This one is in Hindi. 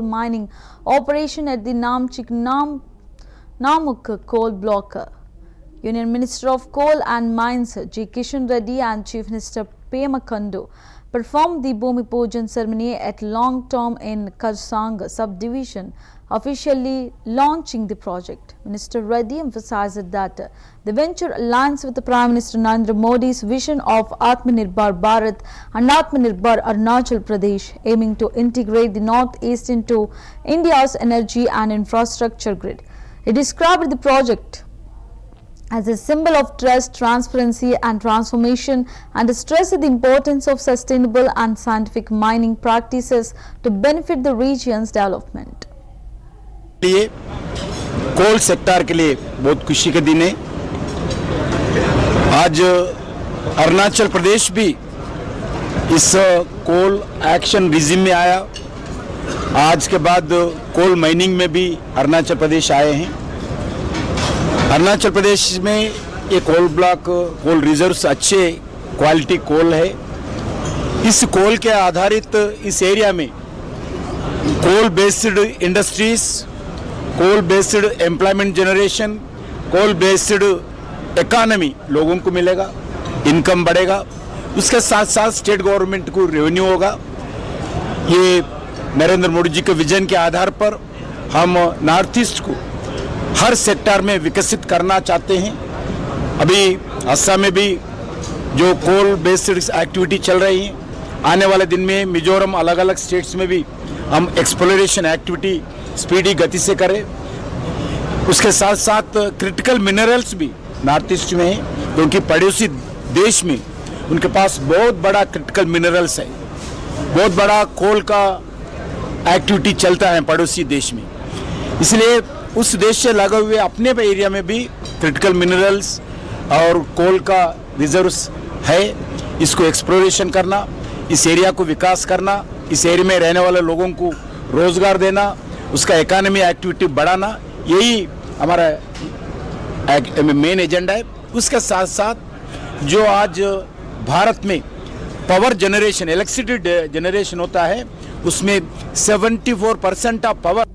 mining operation at the Namuk coal block. Union Minister of Coal and Mines G. Kishan Reddy and Chief Minister Pema Khandu performed the Bhumi Pujan ceremony at Long Tom in Karsang subdivision, officially launching the project. Minister Reddy emphasized that the venture aligns with the Prime Minister Narendra Modi's vision of Atmanirbhar Bharat and Atmanirbhar Arunachal Pradesh, aiming to integrate the Northeast into India's energy and infrastructure grid. He described the project as a symbol of trust, transparency and transformation, and stressed the importance of sustainable and scientific mining practices to benefit the region's development. लिए कोल सेक्टर के लिए बहुत खुशी का दिन है। आज अरुणाचल प्रदेश भी इस कोल एक्शन रिजिम में आया। आज के बाद कोल माइनिंग में भी अरुणाचल प्रदेश आए हैं। अरुणाचल प्रदेश में ये कोल ब्लॉक, कोल रिजर्व्स अच्छे क्वालिटी कोल है। इस कोल के आधारित इस एरिया में coal based industries, coal based employment generation, coal based economy लोगों को मिलेगा, इनकम बढ़ेगा। उसके साथ साथ स्टेट गवर्नमेंट को रेवेन्यू होगा। ये नरेंद्र मोदी जी के विजन के आधार पर हम नॉर्थ ईस्ट को हर सेक्टर में विकसित करना चाहते हैं। अभी असम में भी जो कोल बेस्ड एक्टिविटी चल रही है, आने वाले दिन में मिजोरम अलग अलग स्टेट्स में भी हम एक्सप्लोरेशन एक्टिविटी स्पीडी गति से करें। उसके साथ साथ क्रिटिकल मिनरल्स भी नॉर्थ ईस्ट में है, क्योंकि पड़ोसी देश में उनके पास बहुत बड़ा क्रिटिकल मिनरल्स है, बहुत बड़ा कोल का एक्टिविटी चलता है पड़ोसी देश में। इसलिए उस देश से लगे हुए अपने एरिया में भी क्रिटिकल मिनरल्स और कोल का रिजर्व्स है। इसको एक्सप्लोरेशन करना, इस एरिया को विकास करना, इस एरिया में रहने वाले लोगों को रोजगार देना, उसका इकोनॉमी एक्टिविटी बढ़ाना, यही हमारा मेन एजेंडा है। उसके साथ साथ जो आज भारत में पावर जनरेशन, इलेक्ट्रिसिटी जनरेशन होता है, उसमें 74% ऑफ पावर